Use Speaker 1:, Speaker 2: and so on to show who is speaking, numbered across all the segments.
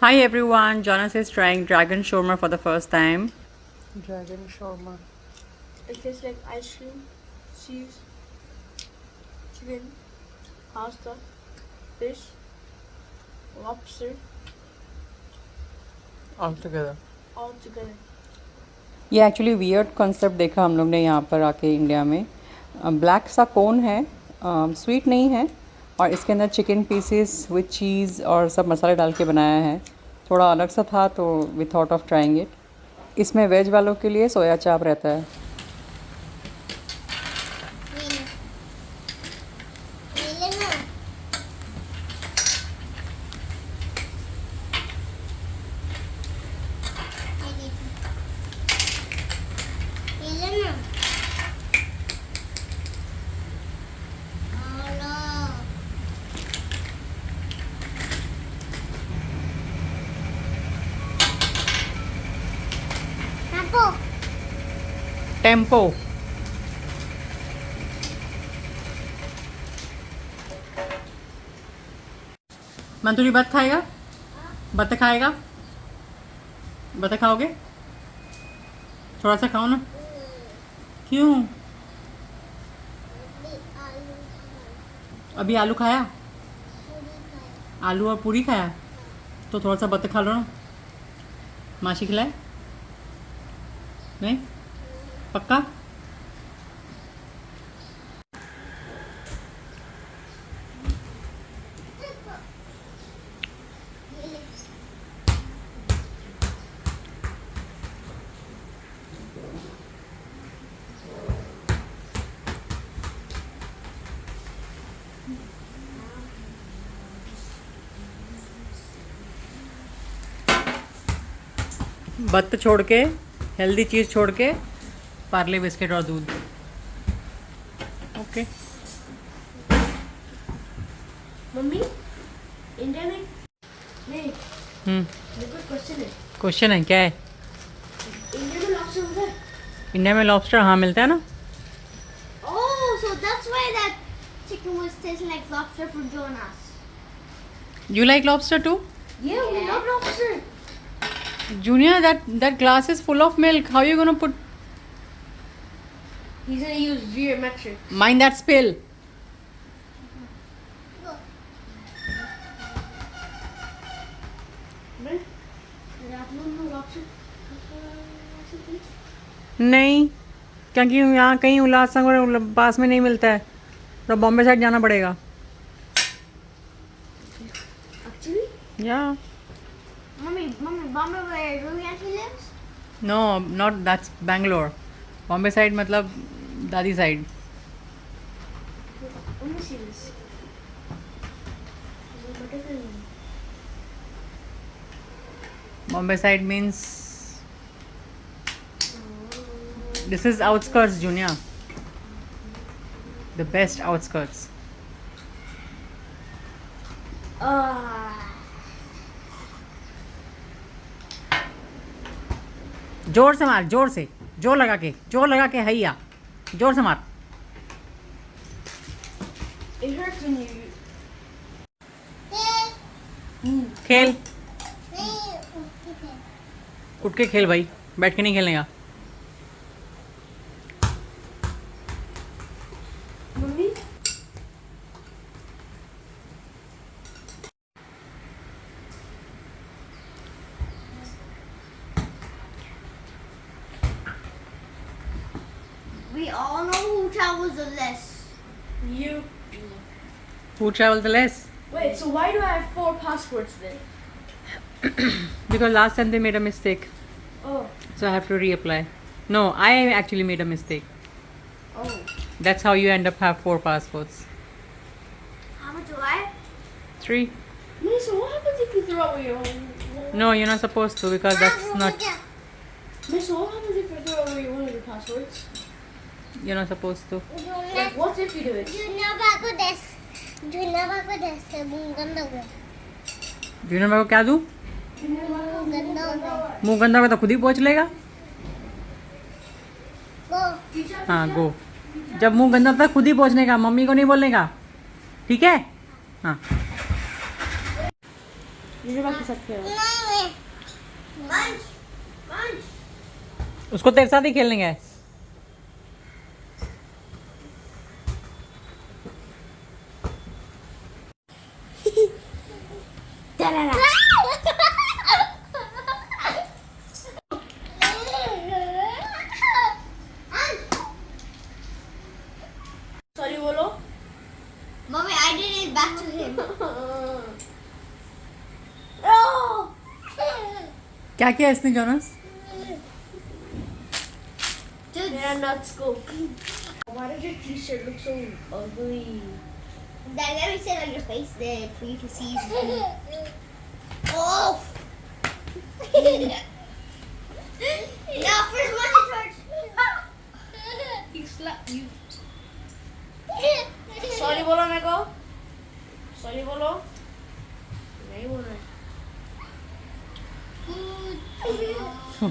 Speaker 1: Hi everyone, Jonas is trying dragon shawarma for the first time.
Speaker 2: Dragon shawarma.
Speaker 3: It tastes like ice cream, cheese, chicken, pasta, fish, lobster,
Speaker 2: All together.
Speaker 3: all together.
Speaker 1: ये actually weird concept देखा हम लोग ने यहाँ पर आके India में। Black सा कोन है, स्वीट नहीं है, और इसके अंदर चिकन पीसेस विथ चीज़ और सब मसाले डाल के बनाया है। थोड़ा अलग सा था तो we thought of trying it. इसमें वेज वालों के लिए सोया चाप रहता है। टेम्पो। मंतुरी बत खाएगा? बत खाएगा? बत खाओगे? थोड़ा सा खाओ ना। क्यों? अभी आलू खाया? आलू और पूरी खाया? तो थोड़ा सा बत खा लो ना। माशी खिलाए? नहीं? पक्का? बत्त छोड़ के, हेल्दी चीज़ छोड़ के, पार्ले बिस्किट और दूध। ओके।
Speaker 3: मम्मी, इंडिया में नहीं, मेरे को क्वेश्चन है।
Speaker 1: क्वेश्चन है, क्या है?
Speaker 3: इंडिया में लॉबस्टर होता है?
Speaker 1: इंडिया में लॉबस्टर हाँ मिलता है ना।
Speaker 4: Oh, so that's why that chicken was tasting like lobster from Jonas.
Speaker 1: You like lobster too?
Speaker 3: Yeah, we love lobster.
Speaker 1: Junior, that glass is full of milk. How are you gonna put?
Speaker 3: He's gonna use geometric.
Speaker 1: Mind that spill. नहीं, क्योंकि यहाँ कहीं उल्लासनगर पास में नहीं मिलता है, तो Bombay side जाना पड़ेगा।
Speaker 3: Actually?
Speaker 1: Yeah.
Speaker 4: Mommy, Bombay where Ruby auntie lives?
Speaker 1: No, not that's Bangalore. Bombay side मतलब दादी side.
Speaker 3: Let me see this. What is it?
Speaker 1: Bombay side means this is outskirts, Junior. The best outskirts. जोर से मार, जोर से, जोर लगा के हैया, जोर से मार।
Speaker 3: It hurts when you.
Speaker 1: खेल, उठ के खेल भाई, बैठ के नहीं खेलने का।
Speaker 3: Mummy?
Speaker 4: We all know who travels the less.
Speaker 3: You.
Speaker 1: Who travel the less?
Speaker 3: Wait, so why do I have 4 passports then?
Speaker 1: Because last time they made a mistake,
Speaker 3: Oh.
Speaker 1: so I have to reapply. No, I actually made a mistake.
Speaker 3: Oh.
Speaker 1: That's how you end up have 4 passports.
Speaker 4: How much do I?
Speaker 1: 3.
Speaker 3: Mummy, so what happens if you throw away your one?
Speaker 1: No, you're not supposed to, because that's not.
Speaker 3: Miss, so what happens if you throw away one of your passwords?
Speaker 1: You're not supposed to.
Speaker 3: Like, what if you do it?
Speaker 1: Junior मेरे को क्या दूँ? मुंह गंदा होगा तो खुद ही पोंछ लेगा। हाँ गो। जब मुंह गंदा था खुद ही पोंछने का, मम्मी को नहीं बोलने का, ठीक है? हाँ।
Speaker 3: ये बाकी सब खेलो।
Speaker 4: Munch. Munch.
Speaker 1: उसको तेरे साथ ही खेलने गए।
Speaker 3: Sorry बोलो।
Speaker 4: Mommy, I did it back to him.
Speaker 1: क्या किया इसने जोनस?
Speaker 3: मेरा nuts को। Why does your t-shirt look so ugly?
Speaker 4: Dad, let me sit on your face then for you to see. Oh! No, first one is first.
Speaker 3: He slapped you. Sorry बोलो मेरे को। Sorry बोलो। नहीं बोल रहे।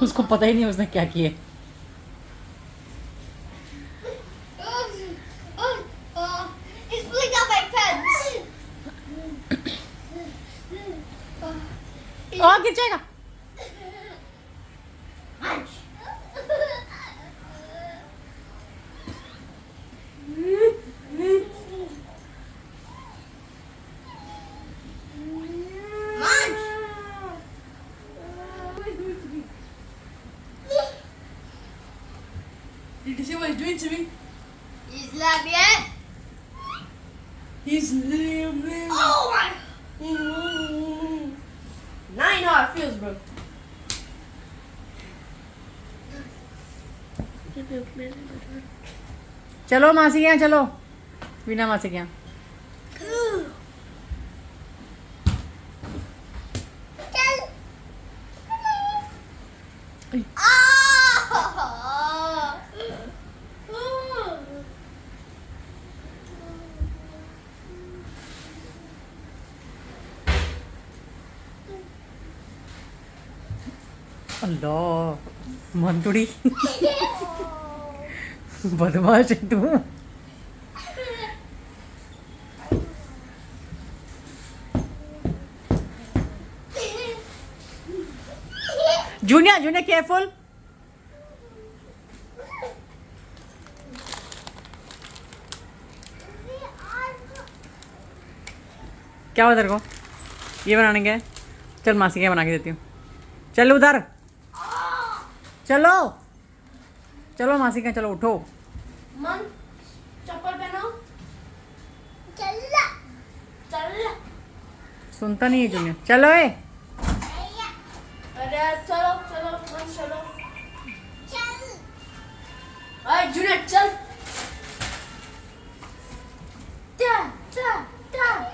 Speaker 1: उसको पता ही नहीं उसने क्या किया।
Speaker 4: He's pulling out my pants.
Speaker 1: और गिर जाएगा।
Speaker 4: Munch. Munch.
Speaker 3: Did you see what he's doing to me?
Speaker 4: He's laughing at.
Speaker 3: He's living.
Speaker 4: Oh my.
Speaker 3: Now you know how it feels, bro.
Speaker 1: चलो मासी के यहाँ चलो। वीना मासी के यहाँ। अल्लाह मंतुड़ी बदमाश है तू। Junior junior careful. क्या हुआ तेरे को? ये बनाने के? चल मासी के बना के देती हूँ। चल उधर चलो चलो मासी का चलो उठो।
Speaker 3: मन चप्पल पहनो।
Speaker 4: चल।
Speaker 3: चल।
Speaker 1: सुनता नहीं है जूनियर। चलो ए
Speaker 3: अरे चलो चलो मन चलो।
Speaker 4: चल।
Speaker 3: अरे जूनियर चल।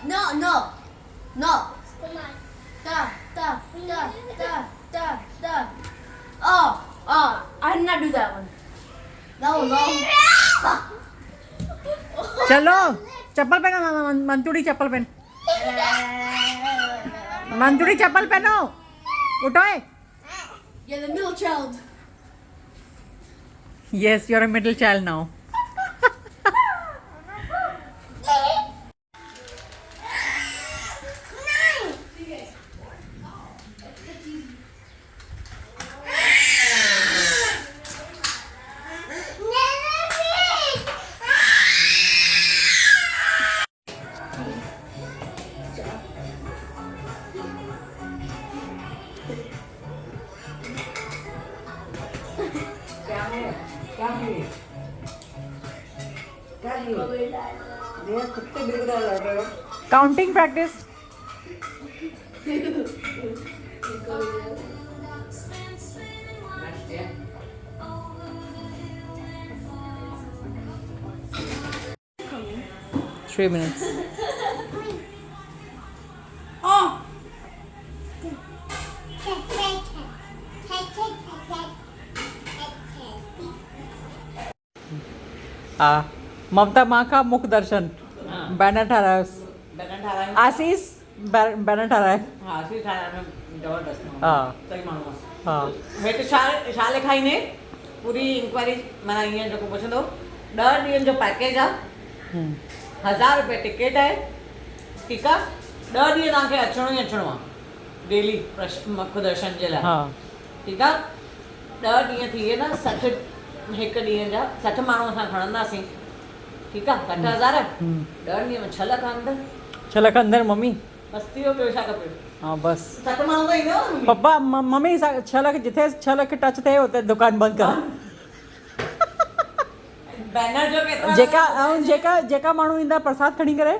Speaker 3: No, no, no.
Speaker 4: Come on.
Speaker 3: Da. Oh, I did not do that one. That was all.
Speaker 1: चलो चप्पल पहनो। मंतुड़ी चप्पल पहन। मंतुड़ी चप्पल पहनो। उठो ए।
Speaker 3: You're the middle child.
Speaker 1: Yes, you're a middle child now. Counting practice. Three minutes.
Speaker 3: Oh,
Speaker 1: ममता माँ का मुख दर्शन। Banner ठहरा है। आशीष बैनर ठहरा है। हाँ हाँ
Speaker 5: मैं तो शाले खाई ने पूरी इंक्वायरी मना ईअं जेको पुछंदो 10 ॾींहंनि जो पैकेज आहे 1000 रुपए टिकट आहे। ठीकु आहे 10 ॾींहं तव्हांखे अचिणो ई अचिणो आहे। डेली मुख दर्शन जे लाइ
Speaker 1: हा
Speaker 5: ठीकु आहे 10 ॾींहं थी विया न 60 हिकु ॾींहं जा 60 माण्हू असां खणंदासीं ठीकु आहे 60,000 10 ॾींहं में 6 लख अंदरि
Speaker 1: 6 लख अंदर मम्मी
Speaker 5: बसि थी वियो ॿियो छा खपे
Speaker 1: हाँ बस
Speaker 5: 60 माण्हू त ईंदो न
Speaker 1: पप्पा मम्मी 6 लख जिथे 6 लख टच थिए उते दुकान बंदि कर
Speaker 5: बैनर जो केतिरा
Speaker 1: जेका ऐं जेका माण्हू ईंदा प्रसाद खणी करे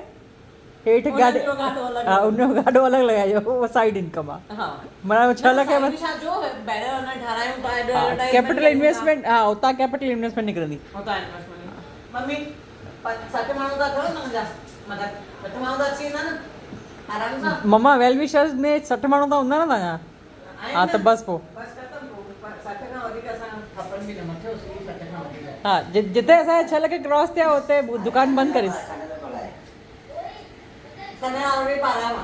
Speaker 1: हेठि गाॾी
Speaker 5: उनजो गाॾो अलॻि
Speaker 1: हा उनजो गाॾो अलॻि लॻाइजो उहो साइड इनकम आहे
Speaker 5: हा
Speaker 1: माना 6 लख
Speaker 5: साइड छा जो बैनर अञा ठारायूं था एडवर्टाइजमेंट
Speaker 1: कैपिटल इन्वेस्टमेंट हा उतां कैपिटल इन्वेस्टमेंट निकिरंदी
Speaker 5: होता इन्वेस्टमेंट मम्मी 60 माण्हू था अथव न मुंहिंजा मतिलबु 60 माण्हू त अची वेंदा न आराम सां
Speaker 1: मम्मा वेल विशर्स में 60 माण्हू त हूंदा न तव्हांजा हा त बसि पोइ
Speaker 5: बसि ख़तमु 60 खां वधीक असां खपनि बि न मथे उसी 60 खां वधीक
Speaker 1: हा जिथे असांजा 6 लख क्रॉस थिया हुते दुकान बंदि करिस
Speaker 5: तॾहिं ऑलरेडी पाराया मां